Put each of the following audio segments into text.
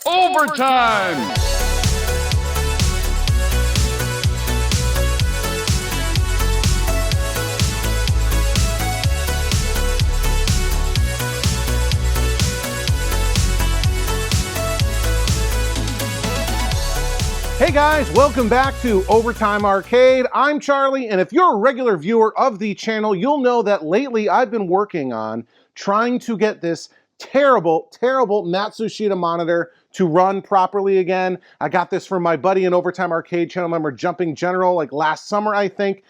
Overtime! Hey guys, welcome back to Overtime Arcade. I'm Charlie, and if you're a regular viewer of the channel, you'll know that lately I've been working on trying to get this terrible Matsushita monitor to run properly again. I got this from my buddy in Overtime Arcade channel member Jumping General like last summer, I think.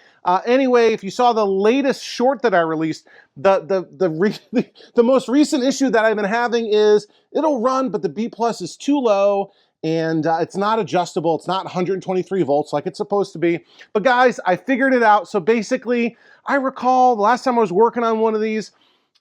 Anyway, if you saw the latest short that I released, the most recent issue that I've been having is it'll run, but the B plus is too low. And it's not adjustable. It's not 123 volts like it's supposed to be. But guys, I figured it out. So basically, I recall the last time I was working on one of these,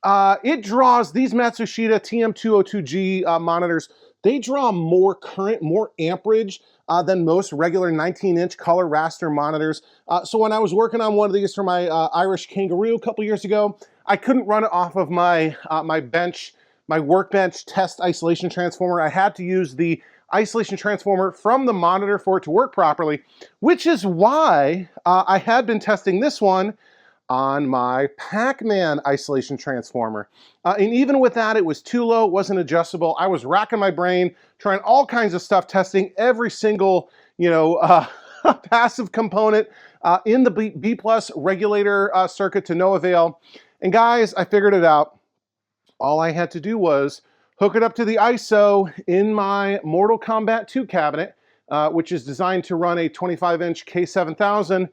it draws these Matsushita TM202G monitors. They draw more current, more amperage than most regular 19-inch color raster monitors. So when I was working on one of these for my Irish Kangaroo a couple years ago, I couldn't run it off of my my workbench test isolation transformer. I had to use the isolation transformer from the monitor for it to work properly, which is why I had been testing this one on my Pac-Man isolation transformer. And even with that, it was too low, it wasn't adjustable. I was racking my brain, trying all kinds of stuff, testing every single, passive component in the B plus regulator circuit to no avail. And guys, I figured it out. All I had to do was hook it up to the ISO in my Mortal Kombat 2 cabinet, which is designed to run a 25-inch K7000,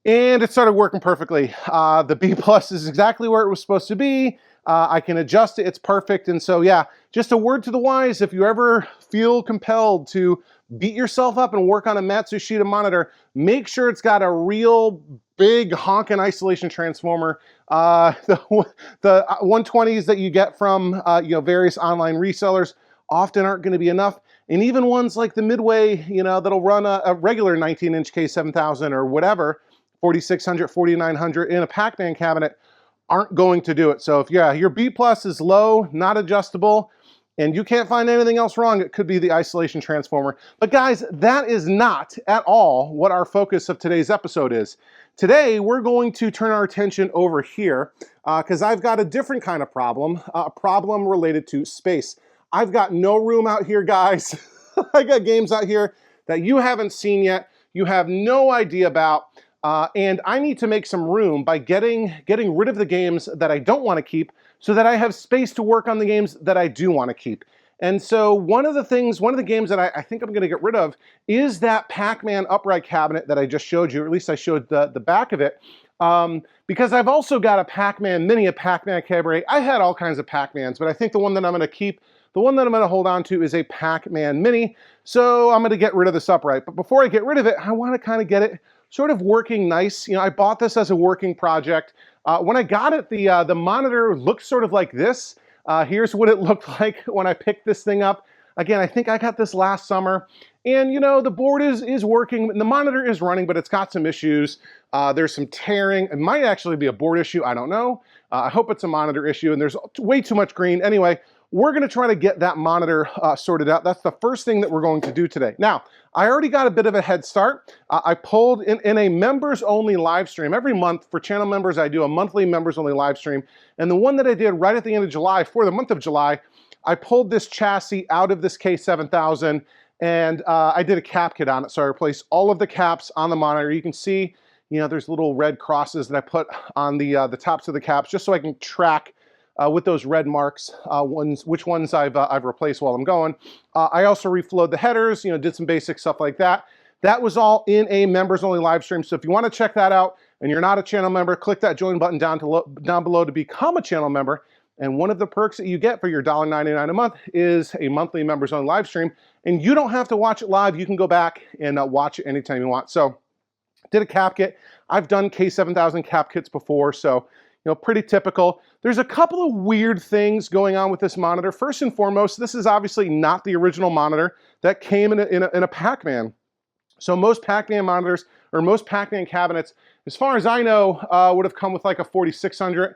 and it started working perfectly. The B plus is exactly where it was supposed to be. I can adjust it, it's perfect. And so yeah, just a word to the wise, if you ever feel compelled to beat yourself up and work on a Matsushita monitor, make sure it's got a real big honking isolation transformer. The 120s that you get from various online resellers often aren't going to be enough, and even ones like the Midway, that'll run a regular 19-inch K7000 or whatever, 4600, 4900 in a Pac-Man cabinet, aren't going to do it. So if your B plus is low, not adjustable, and you can't find anything else wrong, it could be the isolation transformer. But guys, that is not at all what our focus of today's episode is. Today, we're going to turn our attention over here because I've got a different kind of problem, a problem related to space. I've got no room out here, guys. I got games out here that you haven't seen yet, you have no idea about, and I need to make some room by getting rid of the games that I don't want to keep so that I have space to work on the games that I do want to keep. And so one of the games that I think I'm going to get rid of is that Pac-Man upright cabinet that I just showed you, or at least I showed the back of it, because I've also got a Pac-Man Mini, a Pac-Man Cabaret. I had all kinds of Pac-Mans, but I think the one that I'm going to keep, the one that I'm going to hold on to is a Pac-Man Mini, so I'm going to get rid of this upright. But before I get rid of it, I want to kind of get it sort of working nice. I bought this as a working project. When I got it, the monitor looked sort of like this. Here's what it looked like when I picked this thing up. Again, I think I got this last summer. And the board is working, the monitor is running, but it's got some issues. There's some tearing. It might actually be a board issue, I don't know. I hope it's a monitor issue, and there's way too much green. Anyway, we're gonna try to get that monitor sorted out. That's the first thing that we're going to do today. Now, I already got a bit of a head start. I pulled in a members only live stream. Every month for channel members, I do a monthly members only live stream. And the one that I did right at the end of July, for the month of July, I pulled this chassis out of this K7000 and I did a cap kit on it. So I replaced all of the caps on the monitor. You can see, there's little red crosses that I put on the tops of the caps just so I can track with those red marks, which ones I've replaced while I'm going. I also reflowed the headers, did some basic stuff like that. That was all in a members only live stream. So if you want to check that out and you're not a channel member, click that join button down below to become a channel member. And one of the perks that you get for your $1.99 a month is a monthly members only live stream. And you don't have to watch it live. You can go back and watch it anytime you want. So did a cap kit. I've done K7000 cap kits before, so pretty typical. There's a couple of weird things going on with this monitor. First and foremost, this is obviously not the original monitor that came in a Pac-Man. So most Pac-Man monitors, or most Pac-Man cabinets, as far as I know, would have come with like a 4600.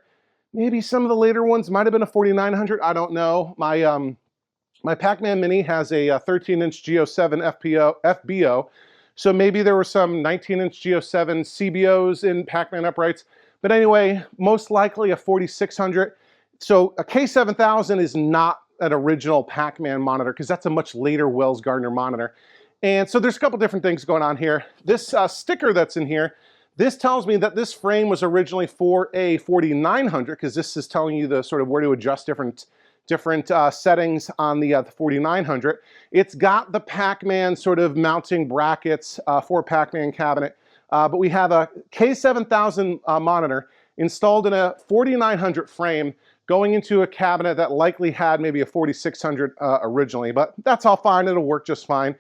Maybe some of the later ones might have been a 4900, I don't know. My My Pac-Man Mini has a 13-inch G07 FBO, so maybe there were some 19-inch G07 CBOs in Pac-Man uprights. But anyway, most likely a 4600. So a K7000 is not an original Pac-Man monitor because that's a much later Wells Gardner monitor. And so there's a couple different things going on here. This sticker that's in here, this tells me that this frame was originally for a 4900 because this is telling you the sort of where to adjust different settings on the 4900. It's got the Pac-Man sort of mounting brackets for a Pac-Man cabinet, but we have a K7000 monitor installed in a 4900 frame going into a cabinet that likely had maybe a 4600 originally, but that's all fine, it'll work just fine.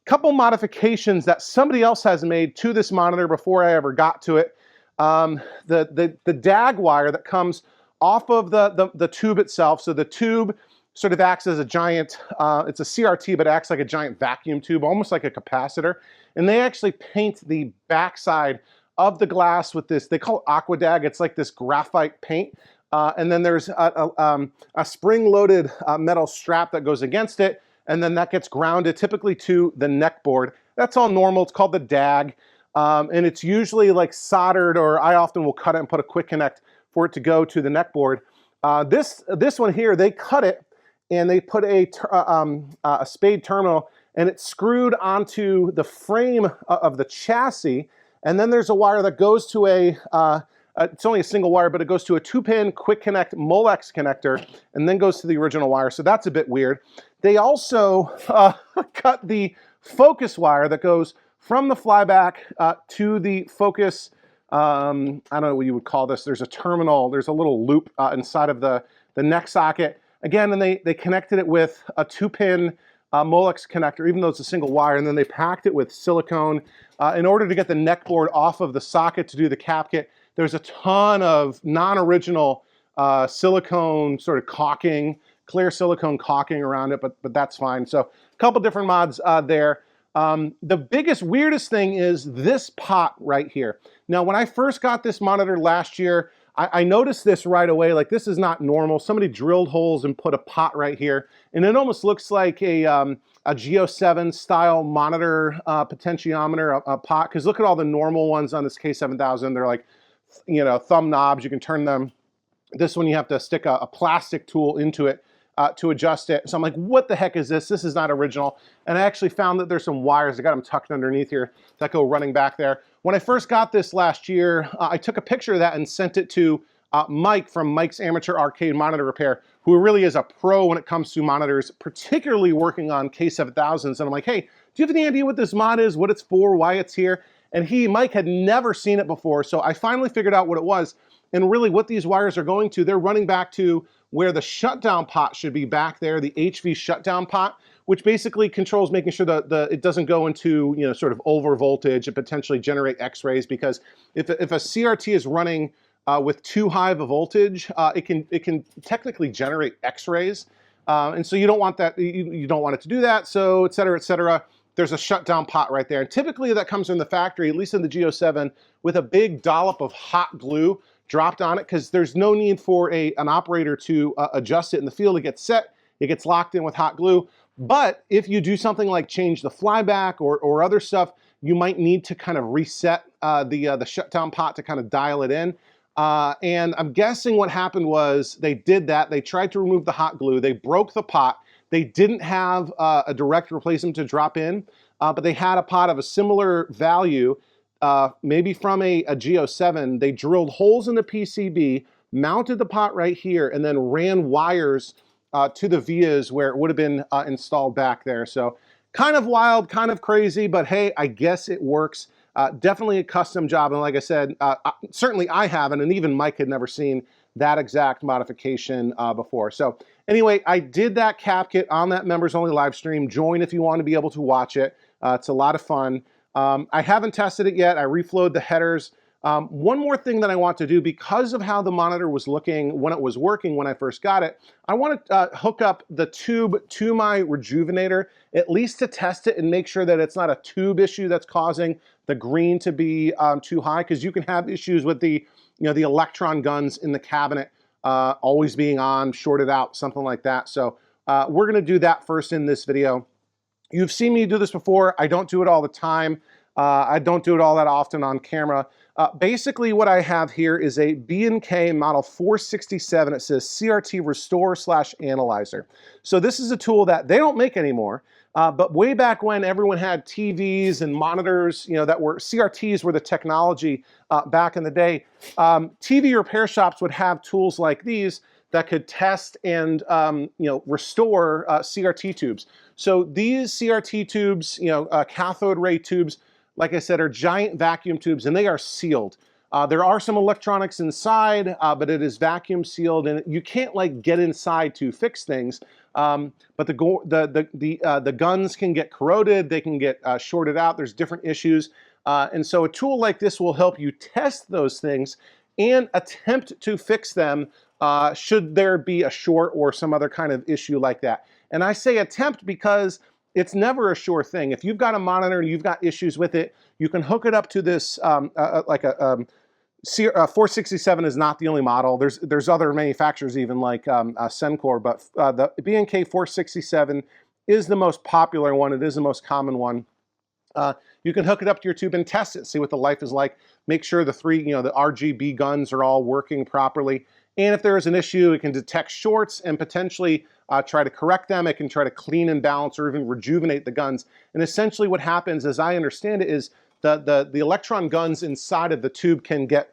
Couple modifications that somebody else has made to this monitor before I ever got to it. The DAG wire that comes off of the tube itself, so the tube sort of acts as a giant, it's a CRT, but acts like a giant vacuum tube, almost like a capacitor. And they actually paint the backside of the glass with this, they call it Aquadag, it's like this graphite paint. And then there's a spring-loaded metal strap that goes against it, and then that gets grounded typically to the neck board. That's all normal, it's called the DAG. And it's usually like soldered, or I often will cut it and put a quick connect for it to go to the neck board. This one here, they cut it and they put a spade terminal and it's screwed onto the frame of the chassis. And then there's a wire that goes to it's only a single wire, but it goes to a 2-pin quick connect Molex connector and then goes to the original wire. So that's a bit weird. They also cut the focus wire that goes from the flyback to the focus, I don't know what you would call this. There's a terminal, there's a little loop inside of the neck socket. Again, and they connected it with a 2-pin Molex connector, even though it's a single wire, and then they packed it with silicone. In order to get the neck board off of the socket to do the cap kit, there's a ton of non-original silicone sort of caulking, clear silicone caulking around it, but that's fine. So a couple different mods there. The biggest, weirdest thing is this pot right here. Now, when I first got this monitor last year, I noticed this right away, like this is not normal. Somebody drilled holes and put a pot right here, and it almost looks like a G07 style monitor potentiometer, a pot, because look at all the normal ones on this K7000. They're like, you know, thumb knobs, you can turn them. This one you have to stick a plastic tool into it to adjust it. So I'm like, what the heck is this? This is not original. And I actually found that there's some wires, I got them tucked underneath here, that go running back there. When I first got this last year, I took a picture of that and sent it to Mike from Mike's Amateur Arcade Monitor Repair, who really is a pro when it comes to monitors, particularly working on K7000s. And I'm like, hey, do you have any idea what this mod is, what it's for, why it's here? And Mike had never seen it before, so I finally figured out what it was. And really what these wires are going to, they're running back to where the shutdown pot should be back there, the HV shutdown pot, which basically controls making sure that it doesn't go into, you know, sort of over voltage and potentially generate X-rays, because if a CRT is running with too high of a voltage, it can technically generate X-rays. And so you don't want that, you don't want it to do that, so et cetera, et cetera. There's a shutdown pot right there. And typically that comes from the factory, at least in the G07, with a big dollop of hot glue dropped on it, because there's no need for an operator to adjust it in the field. It gets set, it gets locked in with hot glue. But if you do something like change the flyback or other stuff, you might need to kind of reset the shutdown pot to kind of dial it in. And I'm guessing what happened was they did that. They tried to remove the hot glue. They broke the pot. They didn't have a direct replacement to drop in, but they had a pot of a similar value, maybe from a G07. They drilled holes in the PCB, mounted the pot right here, and then ran wires to the vias where it would have been installed back there. So kind of wild, kind of crazy, but hey, I guess it works. Definitely a custom job, and like I said, certainly I haven't, and even Mike had never seen that exact modification before. So anyway, I did that cap kit on that members only live stream. Join if you want to be able to watch it. It's a lot of fun. I haven't tested it yet. I reflowed the headers. One more thing that I want to do, because of how the monitor was looking when it was working when I first got it, I want to hook up the tube to my Rejuvenator, at least to test it and make sure that it's not a tube issue that's causing the green to be too high, because you can have issues with the electron guns in the cabinet always being on, shorted out, something like that. So We're going to do that first in this video. You've seen me do this before. I don't do it all the time. I don't do it all that often on camera. Basically what I have here is a B&K model 467. It says CRT Restore/Analyzer. So this is a tool that they don't make anymore. But way back when everyone had TVs and monitors, you know, that were CRTs were the technology back in the day. TV repair shops would have tools like these that could test and restore CRT tubes. So these CRT tubes, cathode ray tubes, like I said, are giant vacuum tubes, and they are sealed. There are some electronics inside, but it is vacuum sealed, and you can't like get inside to fix things. But the guns can get corroded, they can get shorted out. There's different issues, and so a tool like this will help you test those things and attempt to fix them should there be a short or some other kind of issue like that. And I say attempt because it's never a sure thing. If you've got a monitor and you've got issues with it, you can hook it up to this 467 is not the only model. There's other manufacturers even like Sencor, but the B&K 467 is the most popular one. It is the most common one. You can hook it up to your tube and test it, see what the life is like. Make sure the the RGB guns are all working properly. And if there is an issue, it can detect shorts and potentially try to correct them. It can try to clean and balance or even rejuvenate the guns. And essentially what happens, as I understand it, is the electron guns inside of the tube can get,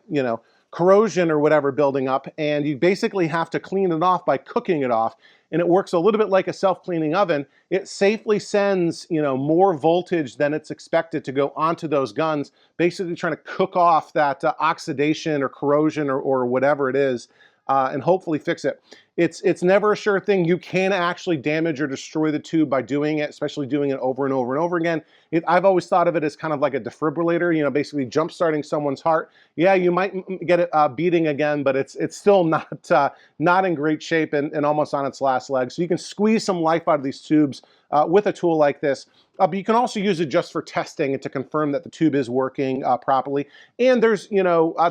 corrosion or whatever building up, and you basically have to clean it off by cooking it off. And it works a little bit like a self-cleaning oven. It safely sends, more voltage than it's expected to go onto those guns, basically trying to cook off that oxidation or corrosion or whatever it is. And hopefully fix it. It's never a sure thing. You can actually damage or destroy the tube by doing it, especially doing it over and over and over again. I've always thought of it as kind of like a defibrillator, basically jump starting someone's heart. Yeah, you might get it beating again, but it's still not in great shape and almost on its last leg. So you can squeeze some life out of these tubes with a tool like this. But you can also use it just for testing and to confirm that the tube is working properly. And there's,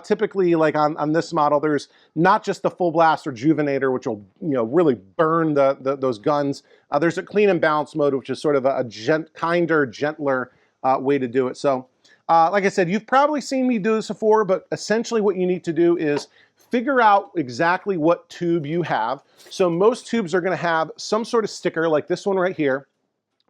typically like on this model, there's not just the full blast rejuvenator, which will, really burn those guns. There's a clean and balance mode, which is sort of a kinder, gentler way to do it. So like I said, you've probably seen me do this before, but essentially what you need to do is figure out exactly what tube you have. So most tubes are going to have some sort of sticker like this one right here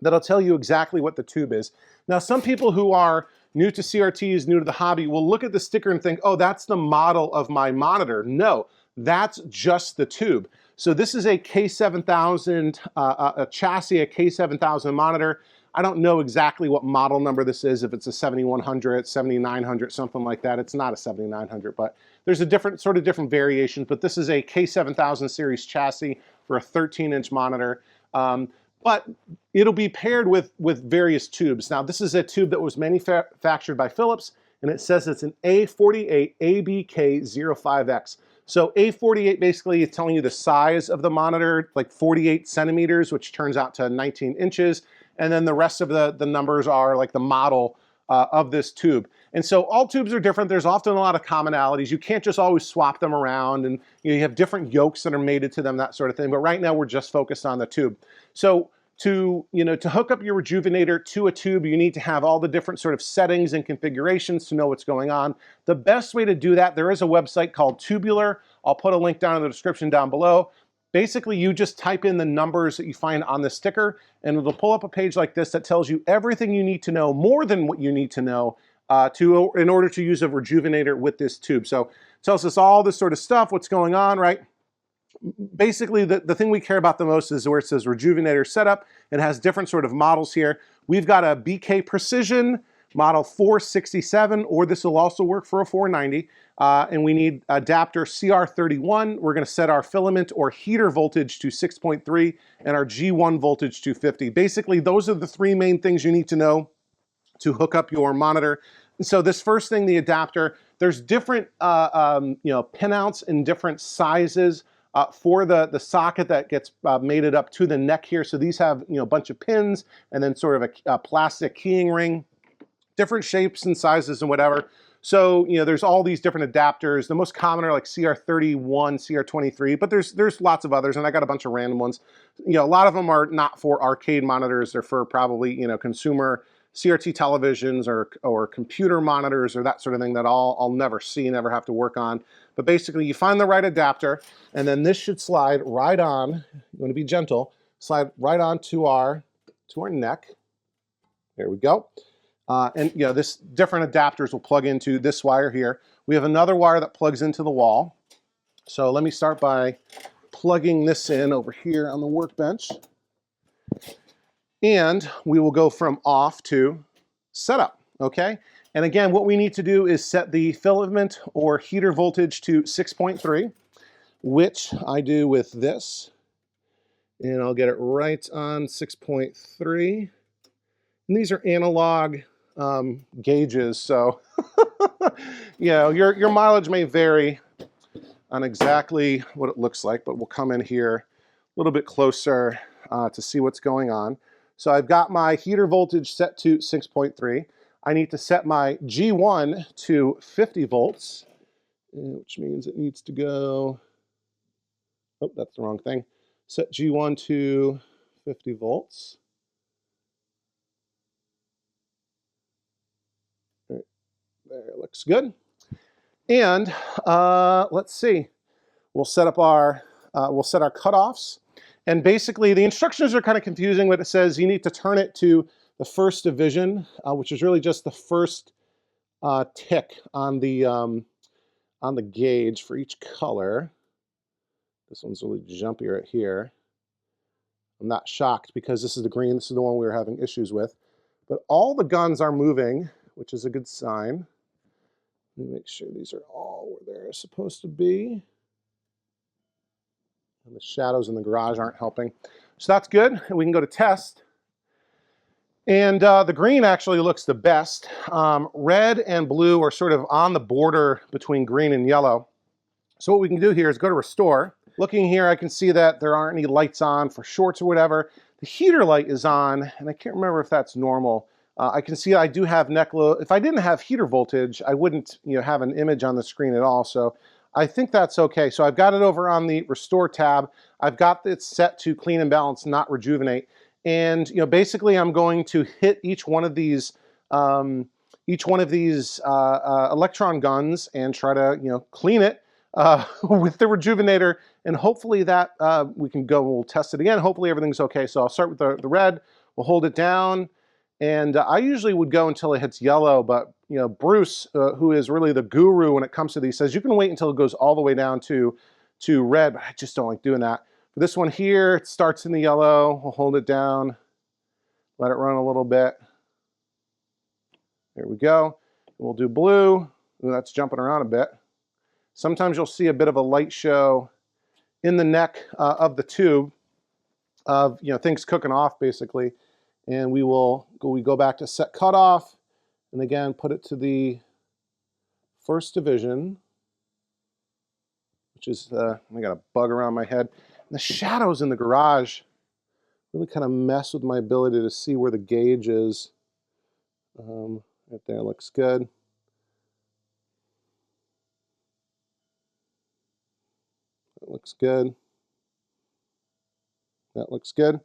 that'll tell you exactly what the tube is. Now, some people who are new to CRTs, new to the hobby, will look at the sticker and think, oh, that's the model of my monitor. No, that's just the tube. So this is a K7000 a chassis, a K7000 monitor. I don't know exactly what model number this is, if it's a 7100, 7900, something like that. It's not a 7900, but there's a different variations, but this is a K7000 series chassis for a 13-inch monitor. But it'll be paired with various tubes. Now, this is a tube that was manufactured by Philips, and it says it's an A48 ABK05X. So A48 basically is telling you the size of the monitor, like 48 centimeters, which turns out to 19 inches. And then the rest of the numbers are like the model of this tube. And so all tubes are different. There's often a lot of commonalities. You can't just always swap them around, and you have different yokes that are mated to them, that sort of thing. But right now we're just focused on the tube. So to hook up your rejuvenator to a tube, you need to have all the different sort of settings and configurations to know what's going on. The best way to do that, there is a website called Tubular. I'll put a link down in the description down below. Basically, you just type in the numbers that you find on the sticker, and it'll pull up a page like this that tells you everything you need to know, more than what you need to know in order to use a rejuvenator with this tube. So it tells us all this sort of stuff, what's going on, right? Basically, the thing we care about the most is where it says rejuvenator setup. It has different sort of models here. We've got a BK Precision model 467, or this will also work for a 490. And we need adapter CR31. We're going to set our filament or heater voltage to 6.3 and our G1 voltage to 50. Basically, those are the three main things you need to know to hook up your monitor. And so this first thing, the adapter, there's different pinouts in different sizes for the socket that gets mated up to the neck here. So these have a bunch of pins and then sort of a plastic keying ring, different shapes and sizes and whatever. So, you know, there's all these different adapters. The most common are like CR31, CR23, but there's lots of others, and I got a bunch of random ones. You know, a lot of them are not for arcade monitors. They're for probably, you know, consumer CRT televisions or computer monitors or that sort of thing that I'll never see, never have to work on. But basically, you find the right adapter, and then this should slide right on. You want to be gentle. Slide right on to our neck. There we go. And you know, this different adapters will plug into this wire here. We have another wire that plugs into the wall. So let me start by plugging this in over here on the workbench. And we will go from off to setup, okay? And again, what we need to do is set the filament or heater voltage to 6.3, which I do with this. And I'll get it right on 6.3. And these are analog gauges, so you know, your mileage may vary on exactly what it looks like, but we'll come in here a little bit closer to see what's going on. So I've got my heater voltage set to 6.3. I need to set my G1 to 50 volts, which means it needs to go, oh, that's the wrong thing. Set G1 to 50 volts. There, looks good. And let's see, we'll set up our set our cutoffs. And basically, the instructions are kind of confusing, but it says you need to turn it to the first division, which is really just the first tick on the gauge for each color. This one's really jumpy right here. I'm not shocked because this is the green. This is the one we were having issues with. But all the guns are moving, which is a good sign. Let me make sure these are all where they're supposed to be. And the shadows in the garage aren't helping. So that's good. And we can go to test. And the green actually looks the best. Red and blue are sort of on the border between green and yellow. So what we can do here is go to restore. Looking here, I can see that there aren't any lights on for shorts or whatever. The heater light is on, and I can't remember if that's normal. I can see I do have neck load. If I didn't have heater voltage, I wouldn't, you know, have an image on the screen at all. So I think that's okay. So I've got it over on the restore tab. I've got it set to clean and balance, not rejuvenate. And you know, basically, I'm going to hit each one of these electron guns and try to, you know, clean it with the rejuvenator. And hopefully that we can go. We'll test it again. Hopefully everything's okay. So I'll start with the red. We'll hold it down. And I usually would go until it hits yellow, but you know, Bruce, who is really the guru when it comes to these, says you can wait until it goes all the way down to red, but I just don't like doing that. For this one here, it starts in the yellow. We'll hold it down, let it run a little bit. There we go. We'll do blue. Ooh, that's jumping around a bit. Sometimes you'll see a bit of a light show in the neck of the tube of, you know, things cooking off basically. And we go back to set cutoff, and again put it to the first division, which is I got a bug around my head. And the shadows in the garage really kind of mess with my ability to see where the gauge is. Right there looks good. That looks good. That looks good. And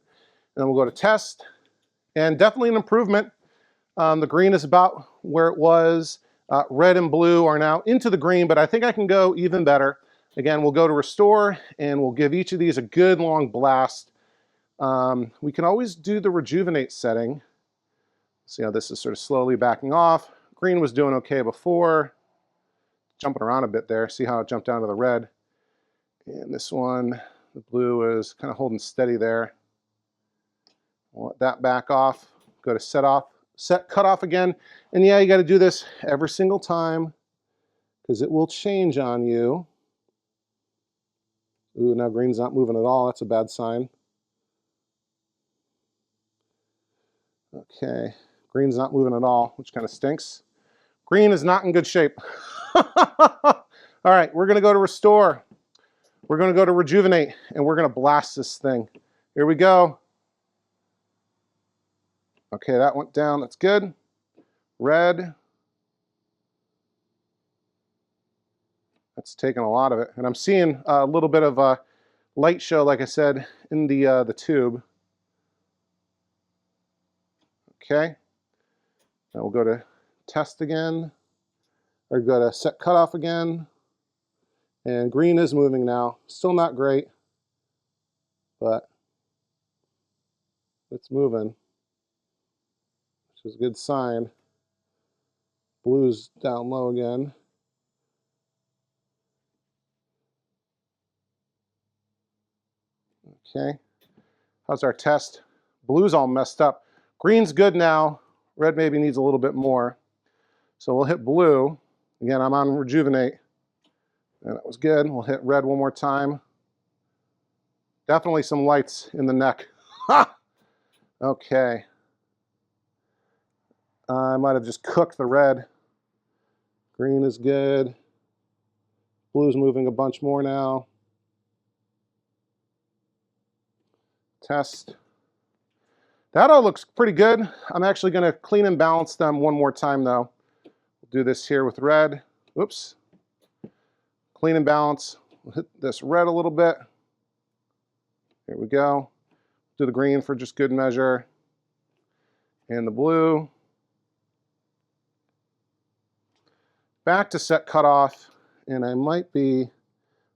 then we'll go to test. And definitely an improvement. The green is about where it was. Red and blue are now into the green, but I think I can go even better. Again, we'll go to restore, and we'll give each of these a good long blast. We can always do the rejuvenate setting. See how this is sort of slowly backing off. Green was doing okay before. Jumping around a bit there. See how it jumped down to the red. And this one, the blue is kind of holding steady there. We'll let that back off. Go to set cutoff again. And yeah, you got to do this every single time because it will change on you. Ooh, now green's not moving at all. That's a bad sign. Okay, green's not moving at all, which kind of stinks. Green is not in good shape. All right, we're going to go to restore. We're going to go to rejuvenate, and we're going to blast this thing. Here we go. Okay, that went down. That's good. Red. That's taking a lot of it. And I'm seeing a little bit of a light show, like I said, in the tube. Okay. Now we'll go to test again, or go to set cutoff again. And green is moving now. Still not great, but it's moving, which is a good sign. Blue's down low again. Okay. How's our test? Blue's all messed up. Green's good now. Red maybe needs a little bit more. So we'll hit blue. Again, I'm on Rejuvenate. And that was good. We'll hit red one more time. Definitely some lights in the neck. Ha! Okay. I might have just cooked the red. Green is good. Blue's moving a bunch more now. Test. That all looks pretty good. I'm actually going to clean and balance them one more time though. We'll do this here with red. Whoops. Clean and balance. We'll hit this red a little bit. Here we go. Do the green for just good measure. And the blue. Back to set cutoff. And I might be,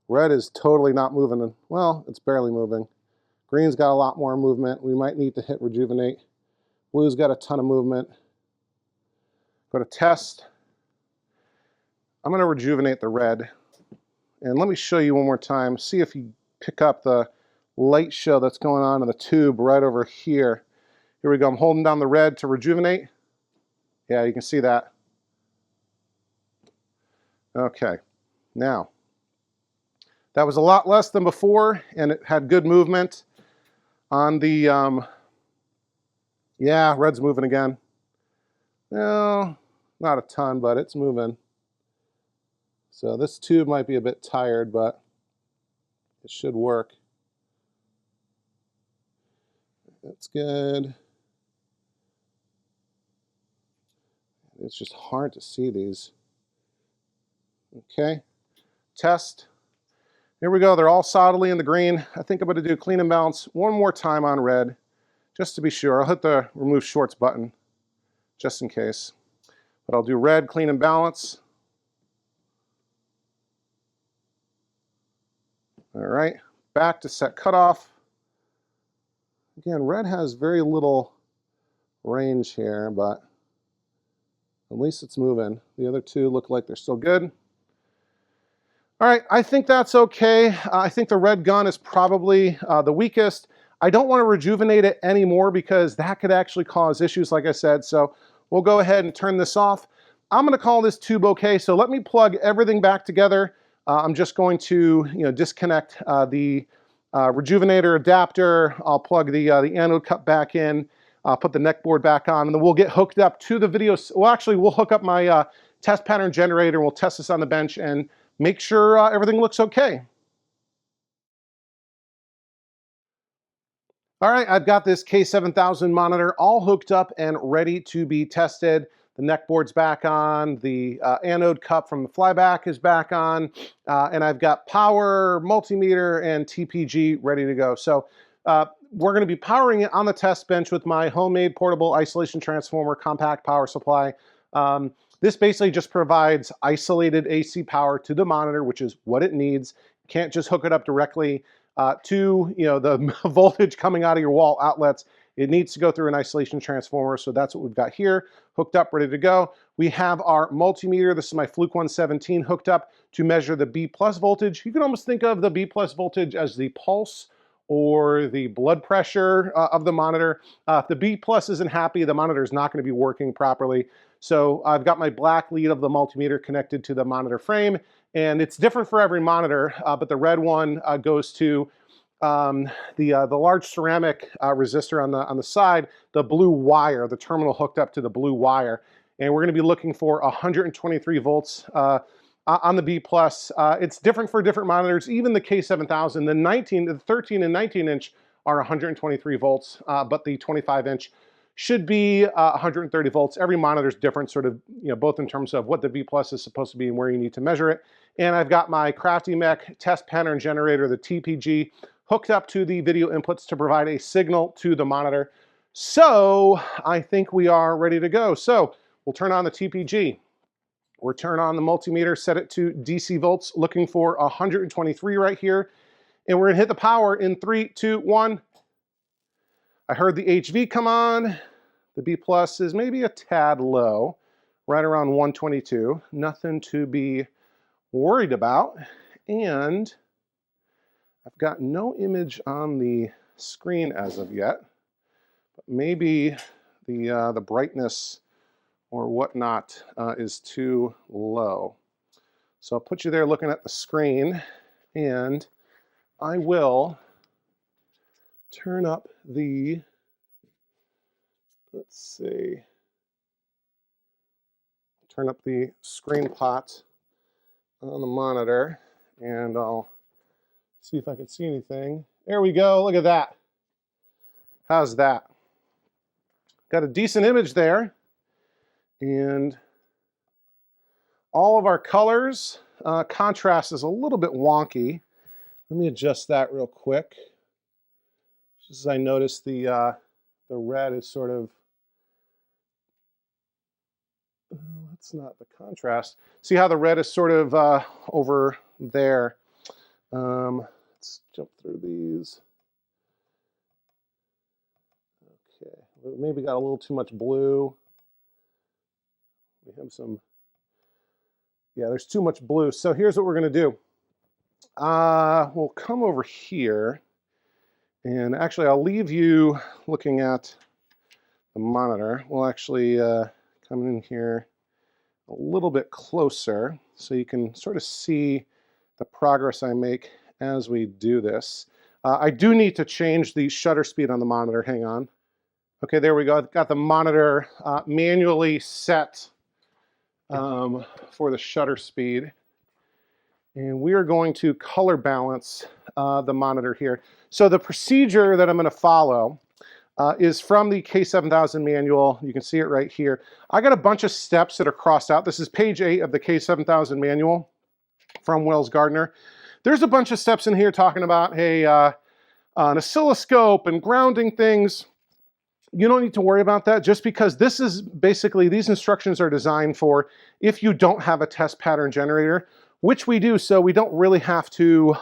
red is totally not moving. Well, it's barely moving. Green's got a lot more movement. We might need to hit Rejuvenate. Blue's got a ton of movement. Go to test. I'm going to Rejuvenate the red. And let me show you one more time. See if you pick up the light show that's going on in the tube right over here. Here we go. I'm holding down the red to Rejuvenate. Yeah, you can see that. Okay. Now, that was a lot less than before, and it had good movement. On the, yeah, red's moving again. No, not a ton, but it's moving. So this tube might be a bit tired, but it should work. That's good. It's just hard to see these. Okay, test. Here we go, they're all solidly in the green. I think I'm going to do clean and balance one more time on red, just to be sure. I'll hit the remove shorts button, just in case. But I'll do red, clean and balance. All right, back to set cutoff. Again, red has very little range here, but at least it's moving. The other two look like they're still good. All right, I think that's okay. I think the red gun is probably the weakest. I don't want to rejuvenate it anymore because that could actually cause issues, like I said. So we'll go ahead and turn this off. I'm going to call this tube okay. So let me plug everything back together. I'm just going to, disconnect the rejuvenator adapter. I'll plug the anode cup back in. Put the neck board back on, and then we'll get hooked up to the video. Well, actually, we'll hook up my test pattern generator. We'll test this on the bench and make sure everything looks okay. All right, I've got this K7000 monitor all hooked up and ready to be tested. The neck board's back on, the anode cup from the flyback is back on, and I've got power, multimeter, and TPG ready to go. So we're going to be powering it on the test bench with my homemade portable isolation transformer compact power supply. This basically just provides isolated AC power to the monitor, which is what it needs. You can't just hook it up directly to the voltage coming out of your wall outlets. It needs to go through an isolation transformer, so that's what we've got here, hooked up, ready to go. We have our multimeter. This is my Fluke 117 hooked up to measure the B+ voltage. You can almost think of the B+ voltage as the pulse or the blood pressure of the monitor. If the B+ isn't happy, the monitor is not going to be working properly. So I've got my black lead of the multimeter connected to the monitor frame, and it's different for every monitor, but the red one goes to the large ceramic resistor on the side, the blue wire, the terminal hooked up to the blue wire. And we're going to be looking for 123 volts on the B+. It's different for different monitors, even the K7000. The 13 and 19 inch are 123 volts, but the 25 inch should be 130 volts. Every monitor is different, sort of, both in terms of what the V plus is supposed to be and where you need to measure it. And I've got my Crafty Mech test pattern generator, the TPG, hooked up to the video inputs to provide a signal to the monitor. So I think we are ready to go. So we'll turn on the TPG. We'll turn on the multimeter, set it to DC volts, looking for 123 right here. And we're gonna hit the power in 3, 2, 1. I heard the HV come on. The B plus is maybe a tad low, right around 122. Nothing to be worried about. And I've got no image on the screen as of yet. But maybe the brightness or whatnot is too low. So I'll put you there looking at the screen, and I will turn up the, let's see, turn up the screen pot on the monitor, and I'll see if I can see anything. There we go, look at that. How's that? Got a decent image there, and all of our colors, contrast is a little bit wonky. Let me adjust that real quick. Just as I notice the red is sort of, that's not the contrast. See how the red is sort of over there. Let's jump through these. Okay, maybe got a little too much blue. We have some, yeah, there's too much blue. So here's what we're gonna do. We'll come over here, and actually I'll leave you looking at the monitor. We'll actually come in here a little bit closer so you can sort of see the progress I make as we do this. I do need to change the shutter speed on the monitor. Hang on. Okay, there we go. I've got the monitor manually set for the shutter speed. And we are going to color balance the monitor here. So the procedure that I'm going to follow is from the K7000 manual. You can see it right here. I got a bunch of steps that are crossed out. This is page 8 of the K7000 manual from Wells Gardner. There's a bunch of steps in here talking about, hey, an oscilloscope and grounding things. You don't need to worry about that, just because this is basically, these instructions are designed for if you don't have a test pattern generator, which we do, so we don't really have to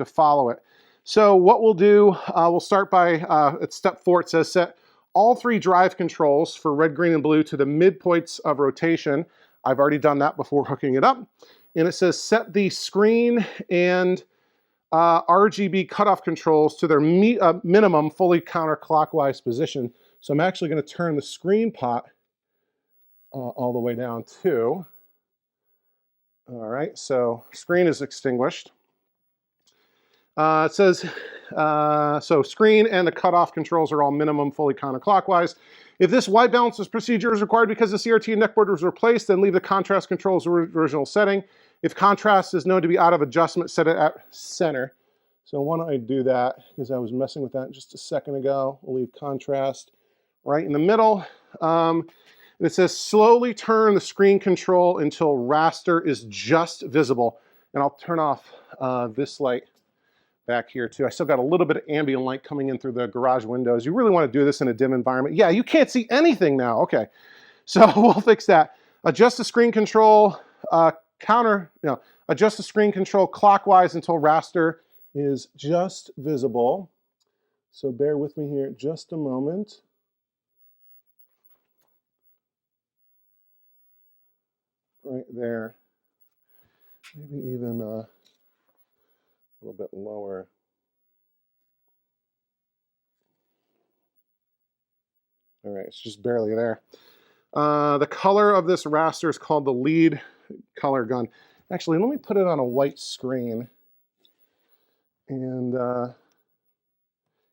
follow it. So what we'll do, we'll start by, at step 4, it says set all 3 drive controls for red, green, and blue to the midpoints of rotation. I've already done that before hooking it up. And it says set the screen and RGB cutoff controls to their minimum fully counterclockwise position. So I'm actually going to turn the screen pot all the way down too. All right, so screen is extinguished. It says, so screen and the cutoff controls are all minimum fully counterclockwise. If this white balances procedure is required because the CRT neckboard was replaced, then leave the contrast controls original setting. If contrast is known to be out of adjustment, set it at center. So why don't I do that, because I was messing with that just a second ago. We'll leave contrast right in the middle. And it says slowly turn the screen control until raster is just visible. And I'll turn off this light back here too. I still got a little bit of ambient light coming in through the garage windows. You really want to do this in a dim environment. Yeah, you can't see anything now. Okay, so we'll fix that. Adjust the screen control adjust the screen control clockwise until raster is just visible. So bear with me here just a moment. Right there. Maybe even a little bit lower. All right, it's just barely there. The color of this raster is called the lead color gun. Actually, let me put it on a white screen. And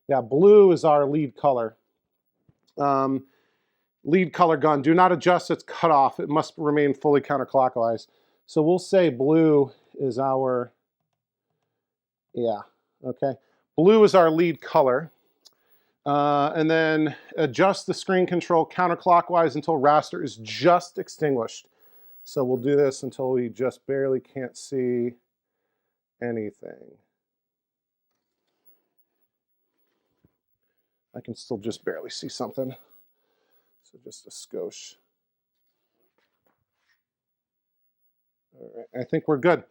yeah, blue is our lead color. Lead color gun. Do not adjust its cutoff. It must remain fully counterclockwise. So we'll say blue is our, yeah, okay. Blue is our lead color. And then adjust the screen control counterclockwise until raster is just extinguished. So we'll do this until we just barely can't see anything. I can still just barely see something. So just a skosh. All right, I think we're good.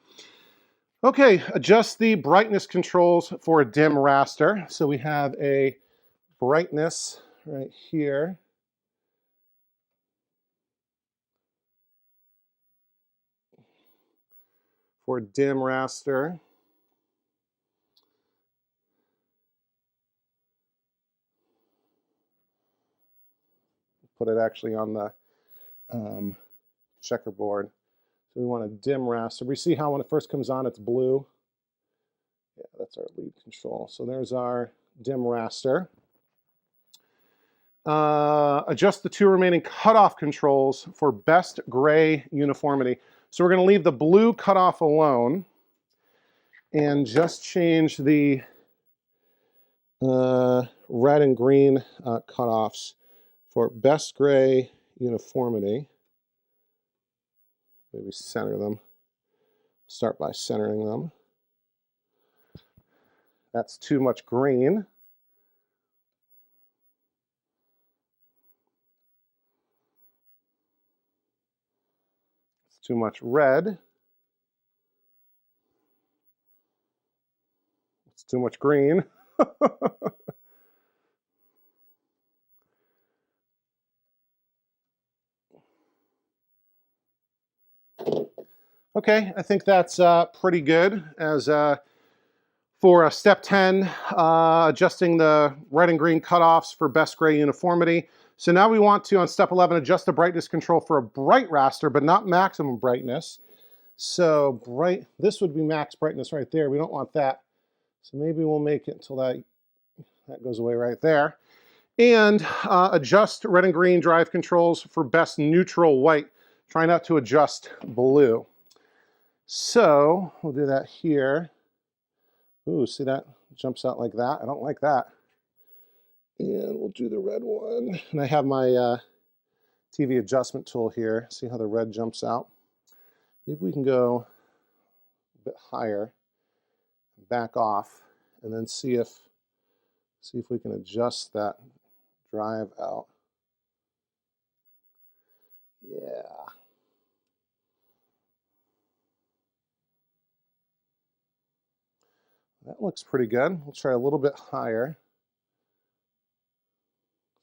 Okay, adjust the brightness controls for a dim raster. So we have a brightness right here. For dim raster. Put it actually on the checkerboard. So we want a dim raster. We see how when it first comes on, it's blue. Yeah, that's our lead control. So there's our dim raster. Adjust the two remaining cutoff controls for best gray uniformity. So we're going to leave the blue cutoff alone and just change the red and green cutoffs for best gray uniformity. Maybe center them. Start by centering them. That's too much green. It's too much red. It's too much green. Okay, I think that's pretty good as for step 10, adjusting the red and green cutoffs for best gray uniformity. So now we want to, on step 11, adjust the brightness control for a bright raster, but not maximum brightness. So this would be max brightness right there. We don't want that. So maybe we'll make it until that goes away right there. And adjust red and green drive controls for best neutral white. Try not to adjust blue. So we'll do that here. Ooh, see that? Jumps out like that. I don't like that. And we'll do the red one. And I have my TV adjustment tool here. See how the red jumps out? Maybe we can go a bit higher, back off, and then see if we can adjust that drive out. Yeah. That looks pretty good. We'll try a little bit higher.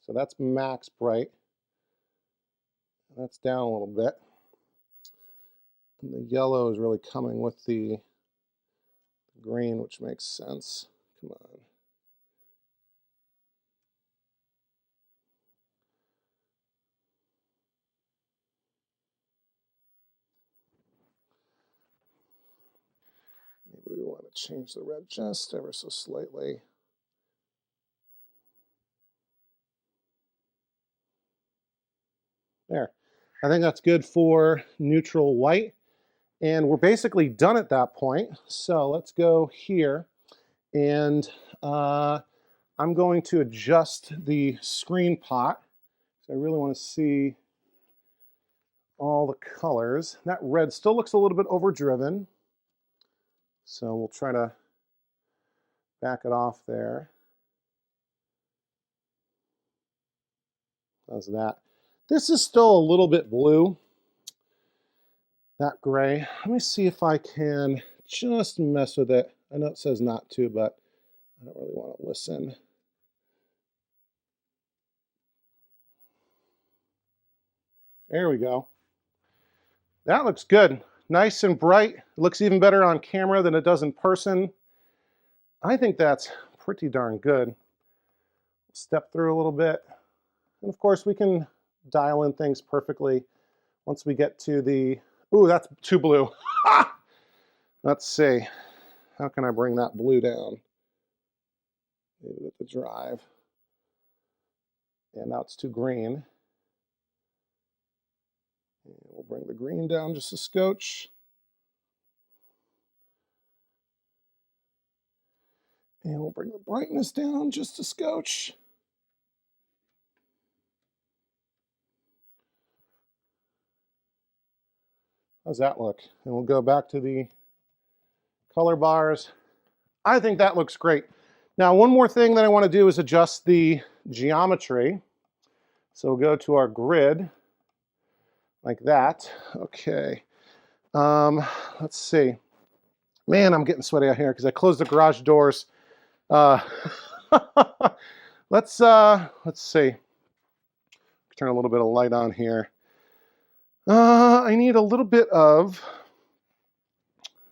So that's max bright. That's down a little bit. And the yellow is really coming with the green, which makes sense. Come on. Maybe we want to change the red just ever so slightly. There. I think that's good for neutral white. And we're basically done at that point. So let's go here. And I'm going to adjust the screen pot. So I really want to see all the colors. That red still looks a little bit overdriven. So we'll try to back it off there. How's that? This is still a little bit blue, that gray. Let me see if I can just mess with it. I know it says not to, but I don't really want to listen. There we go. That looks good. Nice and bright. It looks even better on camera than it does in person. I think that's pretty darn good. Step through a little bit. And of course, we can dial in things perfectly once we get to the... Ooh, that's too blue. Let's see. How can I bring that blue down? Maybe with the drive. And now it's too green. And we'll bring the green down just a scotch. And we'll bring the brightness down just a scotch. How's that look? And we'll go back to the color bars. I think that looks great. Now, one more thing that I want to do is adjust the geometry. So we'll go to our grid like that. Okay. Let's see. Man, I'm getting sweaty out here because I closed the garage doors. Let's see. Turn a little bit of light on here. I need a little bit of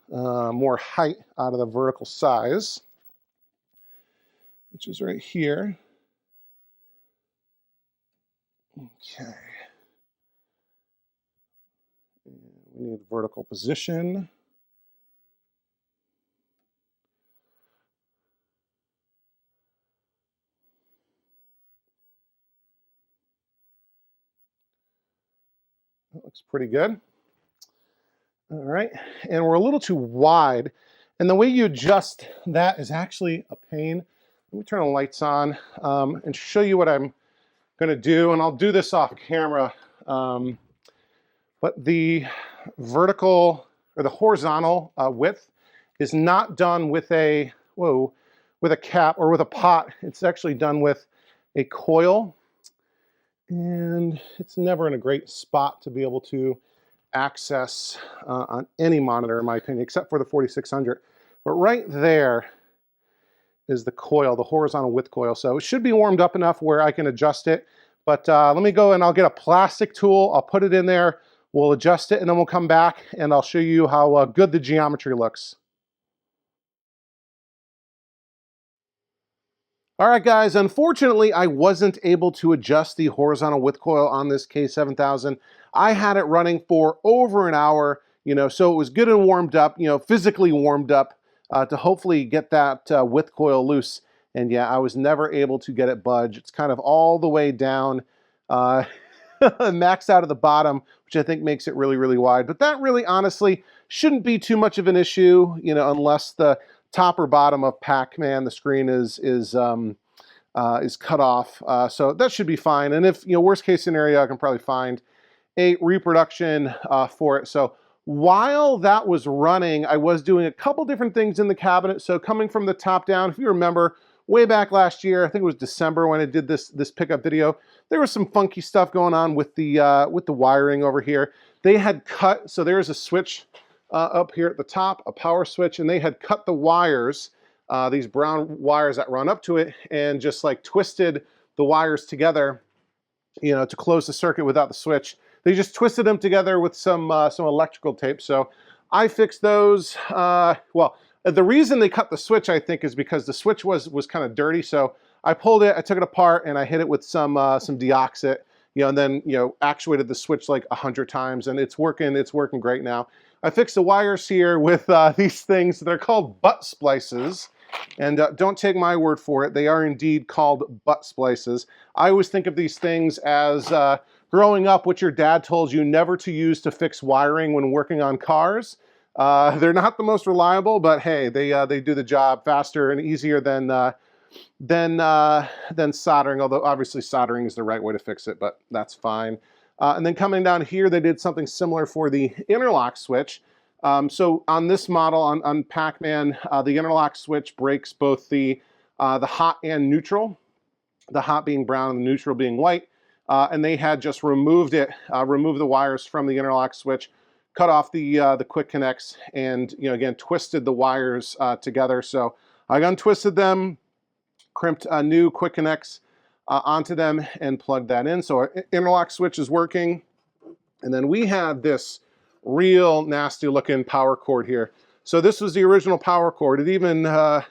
more height out of the vertical size, which is right here. Okay. We need vertical position. That looks pretty good. All right, and we're a little too wide. And the way you adjust that is actually a pain. Let me turn the lights on and show you what I'm gonna do. And I'll do this off camera. But the vertical or the horizontal width is not done with a, with a cap or with a pot. It's actually done with a coil. And it's never in a great spot to be able to access on any monitor, in my opinion, except for the 4600. But right there is the coil, the horizontal width coil. So it should be warmed up enough where I can adjust it. But let me go and I'll get a plastic tool. I'll put it in there. We'll adjust it and then we'll come back and I'll show you how good the geometry looks. All right, guys, unfortunately, I wasn't able to adjust the horizontal width coil on this K7000. I had it running for over an hour, so it was good and warmed up, physically warmed up to hopefully get that width coil loose. And yeah, I was never able to get it budge. It's kind of all the way down, maxed out of the bottom, which I think makes it really, really wide. But that really, honestly, shouldn't be too much of an issue, unless the top or bottom of Pac-Man, the screen is cut off. So that should be fine. And if, worst case scenario, I can probably find a reproduction for it. So while that was running, I was doing a couple different things in the cabinet. So coming from the top down, if you remember, way back last year, I think it was December when I did this pickup video, there was some funky stuff going on with the wiring over here. They had cut, so there's a switch up here at the top, a power switch, and they had cut the wires, these brown wires that run up to it, and just like twisted the wires together, to close the circuit without the switch. They just twisted them together with some electrical tape. So I fixed those. Well, the reason they cut the switch, I think, is because the switch was kind of dirty. So I pulled it, I took it apart, and I hit it with some deoxit, and then actuated the switch like 100 times, and it's working great now. I fixed the wires here with these things. They're called butt splices. And don't take my word for it. They are indeed called butt splices. I always think of these things as growing up, what your dad told you never to use to fix wiring when working on cars. They're not the most reliable, but hey, they do the job faster and easier than soldering, although obviously soldering is the right way to fix it, but that's fine. And then coming down here, they did something similar for the interlock switch. So on this model, on Pac-Man, the interlock switch breaks both the hot and neutral, the hot being brown and the neutral being white. And they had just removed the wires from the interlock switch, cut off the quick connects, and again twisted the wires together. So I untwisted them, crimped new quick connects onto them, and plugged that in. So our interlock switch is working. And then we had this real nasty looking power cord here. So this was the original power cord. It even, they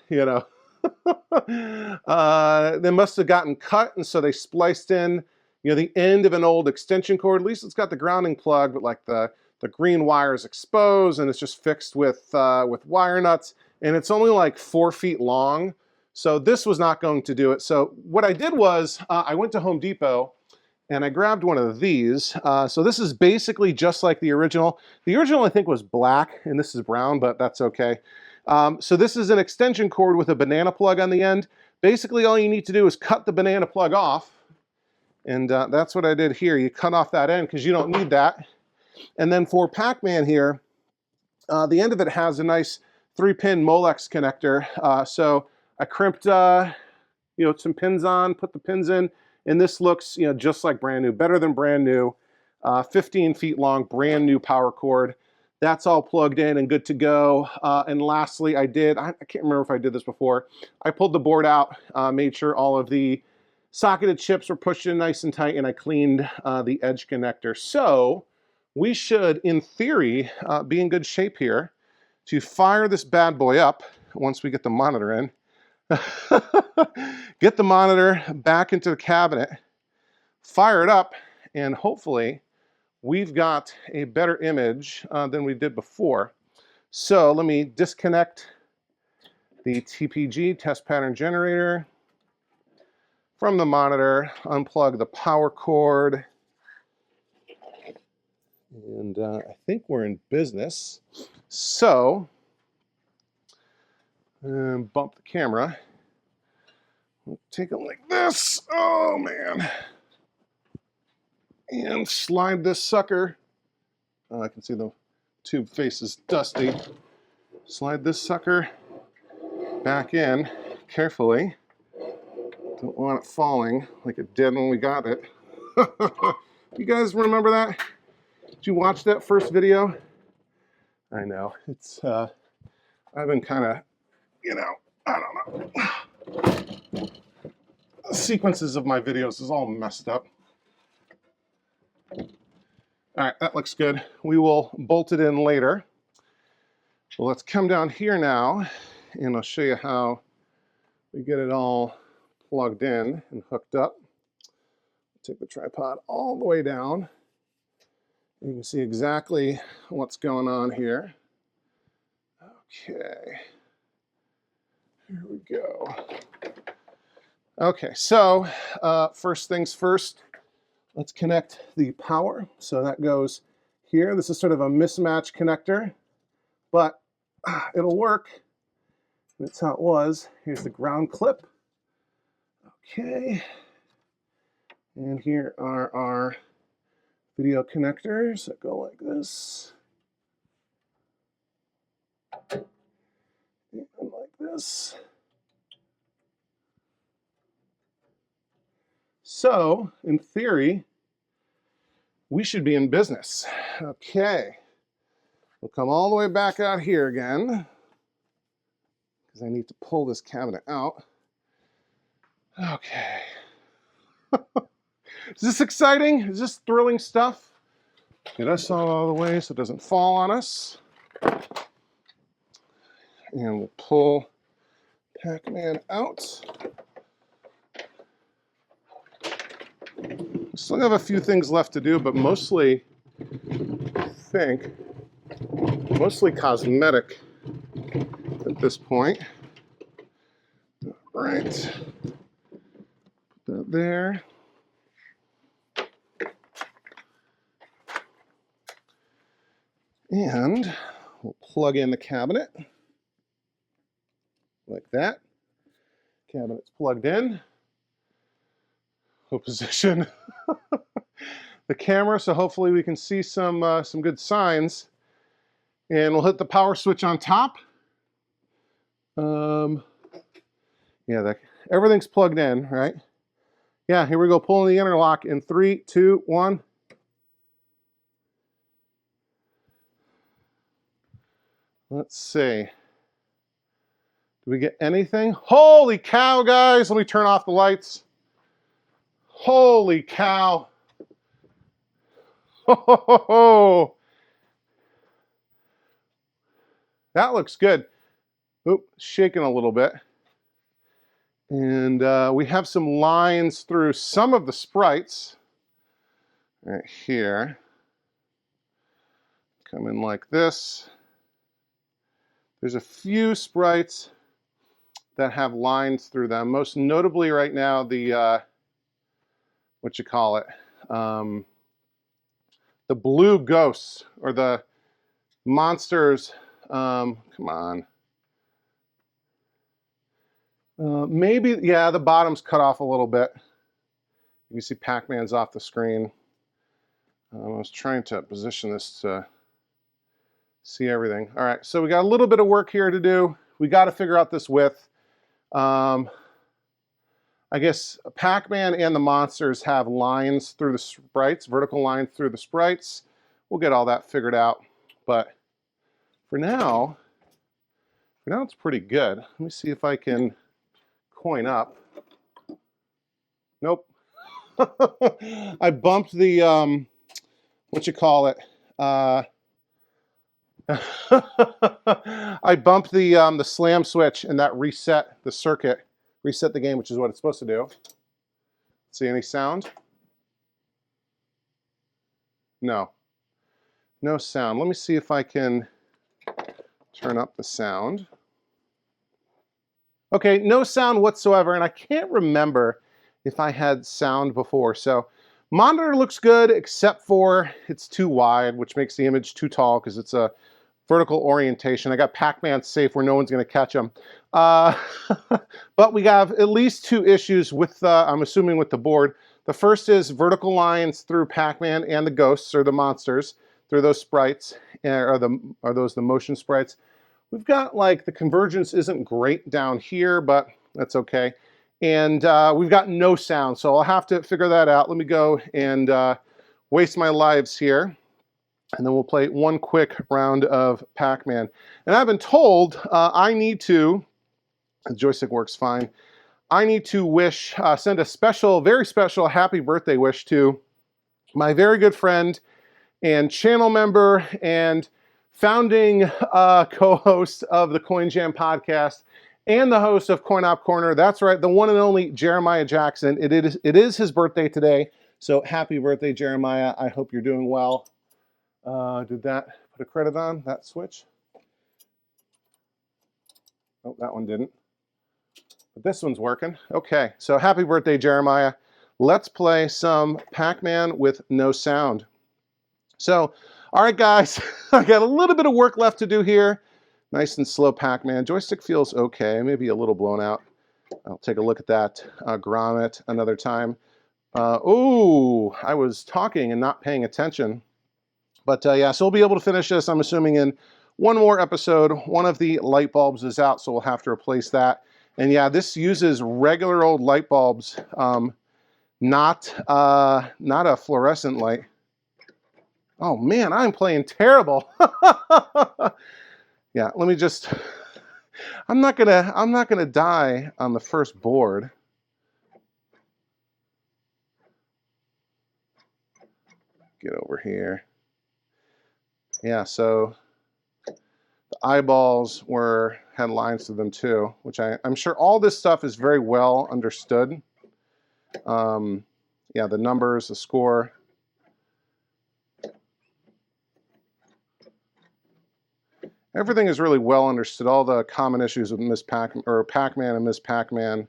must have gotten cut, and so they spliced in, the end of an old extension cord. At least it's got the grounding plug, but like the green wire is exposed, and it's just fixed with wire nuts, and it's only like 4 feet long. So this was not going to do it. So what I did was I went to Home Depot and I grabbed one of these. So this is basically just like the original. The original I think was black and this is brown, but that's okay. So this is an extension cord with a banana plug on the end. Basically all you need to do is cut the banana plug off. And that's what I did here. You cut off that end because you don't need that. And then for Pac-Man here, the end of it has a nice 3-pin Molex connector. So I crimped some pins on, put the pins in, and this looks just like brand new, better than brand new. 15 feet long, brand new power cord. That's all plugged in and good to go. And lastly, I can't remember if I did this before, I pulled the board out, made sure all of the socketed chips were pushed in nice and tight, and I cleaned the edge connector. So we should, in theory, be in good shape here to fire this bad boy up once we get the monitor in. Get the monitor back into the cabinet, fire it up, and hopefully we've got a better image than we did before. So let me disconnect the TPG, test pattern generator, from the monitor, unplug the power cord, and I think we're in business. So, bump the camera. We'll take it like this. Oh man. And slide this sucker. I can see the tube face is dusty. Slide this sucker back in carefully. Don't want it falling like it did when we got it. You guys remember that? Did you watch that first video? I know. It's I've been kind of, I don't know. The sequences of my videos is all messed up. All right, that looks good. We will bolt it in later. Well, let's come down here now, and I'll show you how we get it all plugged in and hooked up. Take the tripod all the way down. You can see exactly what's going on here. Okay, here we go. Okay, so first things first, let's connect the power. So that goes here. This is sort of a mismatch connector, but it'll work. That's how it was. Here's the ground clip. Okay, and here are our video connectors that go like this. And like this. So, in theory, we should be in business. Okay, we'll come all the way back out here again, because I need to pull this cabinet out. Okay. Is this exciting? Is this thrilling stuff? Get us all the way so it doesn't fall on us. And we'll pull Pac-Man out. Still have a few things left to do, but mostly, I think, mostly cosmetic at this point. All right, put that there. And we'll plug in the cabinet like that. Cabinet's plugged in. We'll position the camera so hopefully we can see some good signs. And we'll hit the power switch on top. Yeah, everything's plugged in, right? Yeah, here we go, pulling the interlock in 3, 2, 1. Let's see. Do we get anything? Holy cow, guys! Let me turn off the lights. Holy cow! Ho, ho, ho, ho. That looks good. Oop, shaking a little bit. And we have some lines through some of the sprites. Right here. Come in like this. There's a few sprites that have lines through them. Most notably right now, the, the blue ghosts, or the monsters. Come on. Maybe, yeah, the bottom's cut off a little bit. You can see Pac-Man's off the screen. I was trying to position this to see everything. All right, so we got a little bit of work here to do. We got to figure out this width. I guess Pac-Man and the monsters have lines through the sprites, vertical lines through the sprites. We'll get all that figured out. But for now it's pretty good. Let me see if I can coin up. Nope. I bumped the, what you call it? I bumped the slam switch, and that reset the circuit, reset the game, which is what it's supposed to do. See any sound? No. No sound. Let me see if I can turn up the sound. Okay, no sound whatsoever, and I can't remember if I had sound before. So monitor looks good, except for it's too wide, which makes the image too tall because it's a vertical orientation. I got Pac-Man safe where no one's going to catch him. But we have at least two issues with, I'm assuming, with the board. The first is vertical lines through Pac-Man and the ghosts, or the monsters, through those sprites. Are those the motion sprites? We've got, like, the convergence isn't great down here, but that's okay. And we've got no sound, so I'll have to figure that out. Let me go and waste my lives here. And then we'll play one quick round of Pac-Man. And I've been told I need to, the joystick works fine, I need to wish, send a special, very special happy birthday wish to my very good friend and channel member and founding co-host of the Coin Jam podcast and the host of opcorner. That's right, the one and only Jeremiah Jackson. It is his birthday today, so happy birthday, Jeremiah. I hope you're doing well. Did that put a credit on that switch? Oh, that one didn't. But this one's working. Okay, so happy birthday, Jeremiah. Let's play some Pac-Man with no sound. So, all right, guys, I got a little bit of work left to do here. Nice and slow Pac-Man. Joystick feels okay, maybe a little blown out. I'll take a look at that grommet another time. Oh, I was talking and not paying attention. But yeah, so we'll be able to finish this, I'm assuming, in one more episode. One of the light bulbs is out, so we'll have to replace that. And yeah, this uses regular old light bulbs, not a fluorescent light. Oh man, I'm playing terrible. Yeah, let me just, I'm not gonna die on the first board. Get over here. Yeah, so the eyeballs had lines to them too, which I'm sure all this stuff is very well understood. Yeah, the numbers, the score. Everything is really well understood. All the common issues with Pac-Man and Miss Pac-Man.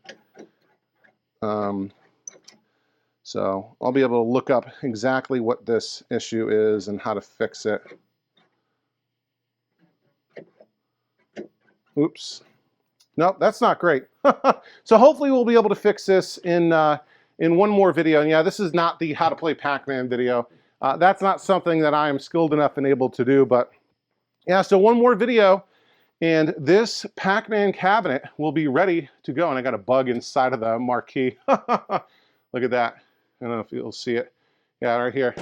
So I'll be able to look up exactly what this issue is and how to fix it. Oops. Nope, that's not great. So hopefully we'll be able to fix this in one more video. And yeah, this is not the how to play Pac-Man video. That's not something that I am skilled enough and able to do, but yeah, so one more video and this Pac-Man cabinet will be ready to go. And I got a bug inside of the marquee. Look at that. I don't know if you'll see it. Yeah, right here.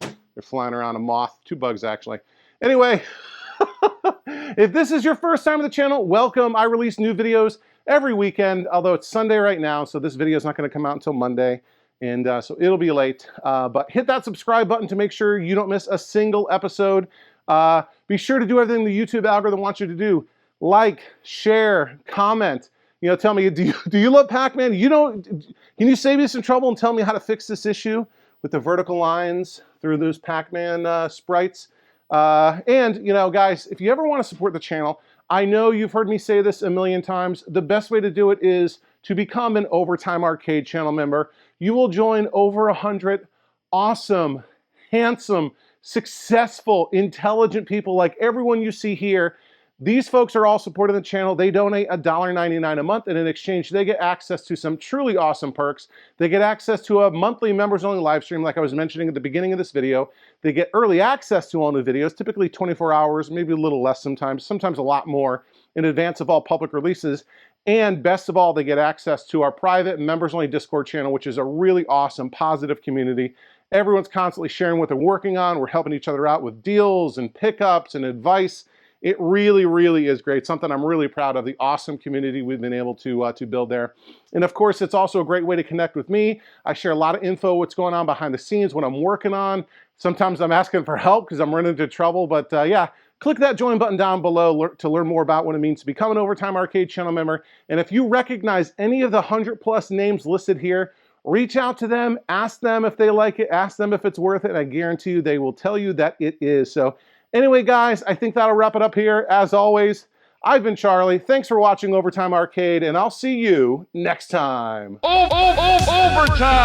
They're flying around, a moth. Two bugs, actually. Anyway, if this is your first time on the channel, welcome. I release new videos every weekend, although it's Sunday right now, so this video is not going to come out until Monday, and so it'll be late. But hit that subscribe button to make sure you don't miss a single episode. Be sure to do everything the YouTube algorithm wants you to do. Like, share, comment. You know, tell me, do you love Pac-Man? Can you save me some trouble and tell me how to fix this issue with the vertical lines through those Pac-Man sprites? And, you know, guys, if you ever want to support the channel, I know you've heard me say this a million times. The best way to do it is to become an Overtime Arcade channel member. You will join over 100 awesome, handsome, successful, intelligent people like everyone you see here These folks are all supporting the channel. They donate $1.99 a month, and in exchange, they get access to some truly awesome perks. They get access to a monthly members-only live stream, like I was mentioning at the beginning of this video. They get early access to all new videos, typically 24 hours, maybe a little less sometimes a lot more in advance of all public releases. And best of all, they get access to our private members-only Discord channel, which is a really awesome, positive community. Everyone's constantly sharing what they're working on. We're helping each other out with deals and pickups and advice. It really, really is great. Something I'm really proud of, the awesome community we've been able to build there. And of course, it's also a great way to connect with me. I share a lot of info, what's going on behind the scenes, what I'm working on. Sometimes I'm asking for help because I'm running into trouble, but yeah, click that join button down below to learn more about what it means to become an Overtime Arcade channel member. And if you recognize any of the 100+ names listed here, reach out to them, ask them if they like it, ask them if it's worth it, and I guarantee you they will tell you that it is. So anyway, guys, I think that'll wrap it up here. As always, I've been Charlie. Thanks for watching Overtime Arcade, and I'll see you next time. Overtime!